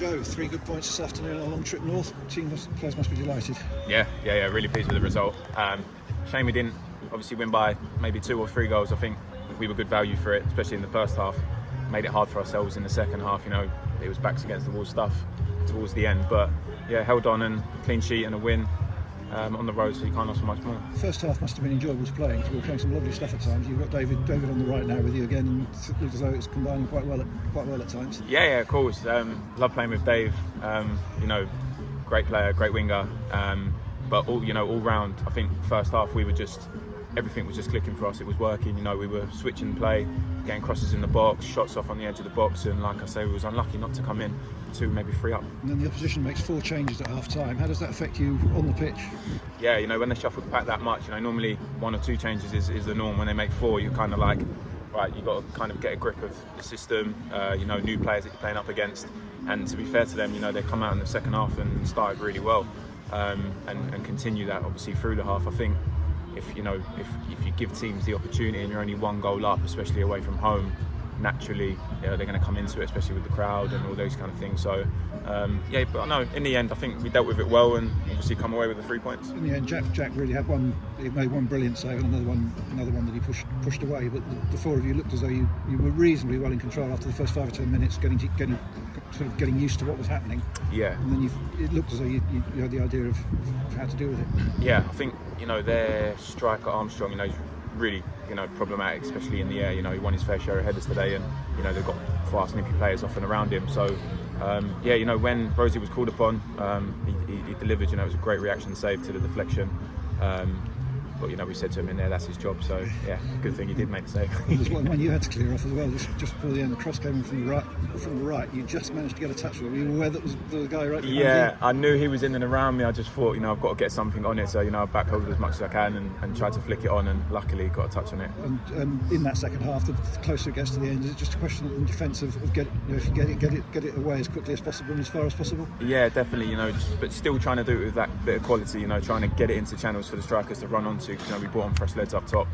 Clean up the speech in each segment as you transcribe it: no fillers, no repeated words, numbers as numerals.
Joe, 3 good points this afternoon on a long trip north. Players must be delighted. Yeah, really pleased with the result. Shame we didn't obviously win by maybe 2 or 3 goals. I think we were good value for it, especially in the first half. Made it hard for ourselves in the second half. It was backs against the wall stuff towards the end, but yeah, held on and clean sheet and a win on the road, so you can't ask for much more. First half must have been enjoyable to play. You were playing some lovely stuff at times. You've got David on the right now with you again, and it looks as though it's combining quite well at times. Yeah, of course. Love playing with Dave. Great player, great winger. But all round, I think first half everything was just clicking for us. It was working. We were switching play, getting crosses in the box, shots off on the edge of the box, and like I say, we was unlucky not to come in 2, maybe 3 up. And then the opposition makes 4 changes at half time. How does that affect you on the pitch? Yeah, when they shuffle the pack that much, normally 1 or 2 changes is the norm. When they make 4, you're kind of like, right, you've got to kind of get a grip of the system, new players that you're playing up against. And to be fair to them, they come out in the second half and started really well, and continue that obviously through the half. I think if you give teams the opportunity and you're only 1 goal up, especially away from home, naturally they're going to come into it, especially with the crowd and all those kind of things. So but no, in the end I think we dealt with it well and obviously come away with the 3 points. In the end, Jack really had he made 1 brilliant save and another one that he pushed away. But the 4 of you looked as though you were reasonably well in control after the first 5 or 10 minutes, getting used to what was happening. Yeah. And then it looked as though you had the idea of how to deal with it. Yeah, I think their striker Armstrong, is really problematic, especially in the air. He won his fair share of headers today, and they've got fast, nippy players off and around him. So when Rosie was called upon, he delivered. It was a great reaction save to the deflection. But we said to him in there, that's his job. So yeah, good thing he did make the save. There's one you had to clear off as well, just before the end. The cross came in from the right. You just managed to get a touch with it. Were you aware that was the guy right behind you? Yeah, I knew he was in and around me. I just thought, I've got to get something on it. So I backholded as much as I can and tried to flick it on, and luckily got a touch on it. And in that second half, the closer it gets to the end, is it just a question in defence of if you get it away as quickly as possible and as far as possible? Yeah, definitely. But still trying to do it with that bit of quality. Trying to get it into channels for the strikers to run onto. Because we brought on fresh legs up top.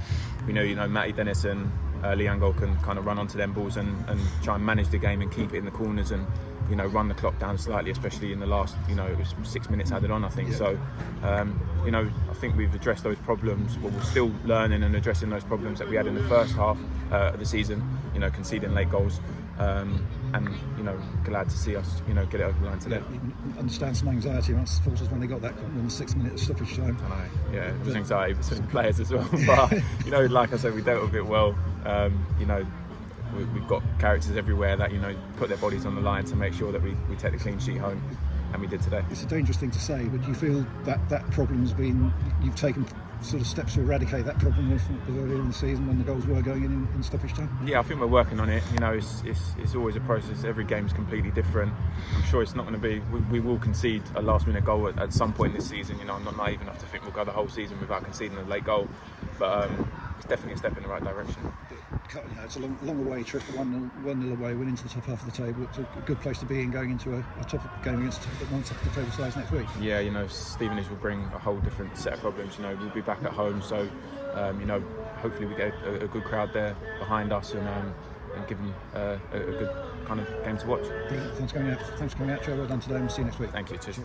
We know Matty Dennis and Lee Angol can kind of run onto them balls and try and manage the game and keep it in the corners and run the clock down slightly, especially in the last it was 6 minutes added on, I think. Yeah. So I think we've addressed those problems. We're still learning and addressing those problems that we had in the first half of the season, conceding late goals, and glad to see us get it over the line today. Yeah, you can understand some anxiety amongst supporters when they got that in the 6 minutes stoppage time. I know, yeah, there was anxiety between players as well, but like I said, we dealt with it well. We've got characters everywhere that put their bodies on the line to make sure that we take the clean sheet home, and we did today. It's a dangerous thing to say, but do you feel that problem's been, you've taken sort of steps to eradicate that problem earlier in the season when the goals were going in stoppage time? Yeah, I think we're working on it. It's always a process. Every game is completely different. I'm sure it's not going to be. We will concede a last-minute goal at some point this season. I'm not naive enough to think we'll go the whole season without conceding a late goal, but it's definitely a step in the right direction. It's a long away trip, 1-0 away, winning to the top half of the table. It's a good place to be in going into a top game against one top of the table sides next week. Yeah, Stevenage will bring a whole different set of problems. We'll be back at home, so hopefully we get a good crowd there behind us and give them a good kind of game to watch. Brilliant. Thanks for coming out, Joe. Well done today, and we'll see you next week. Thank you. Cheers.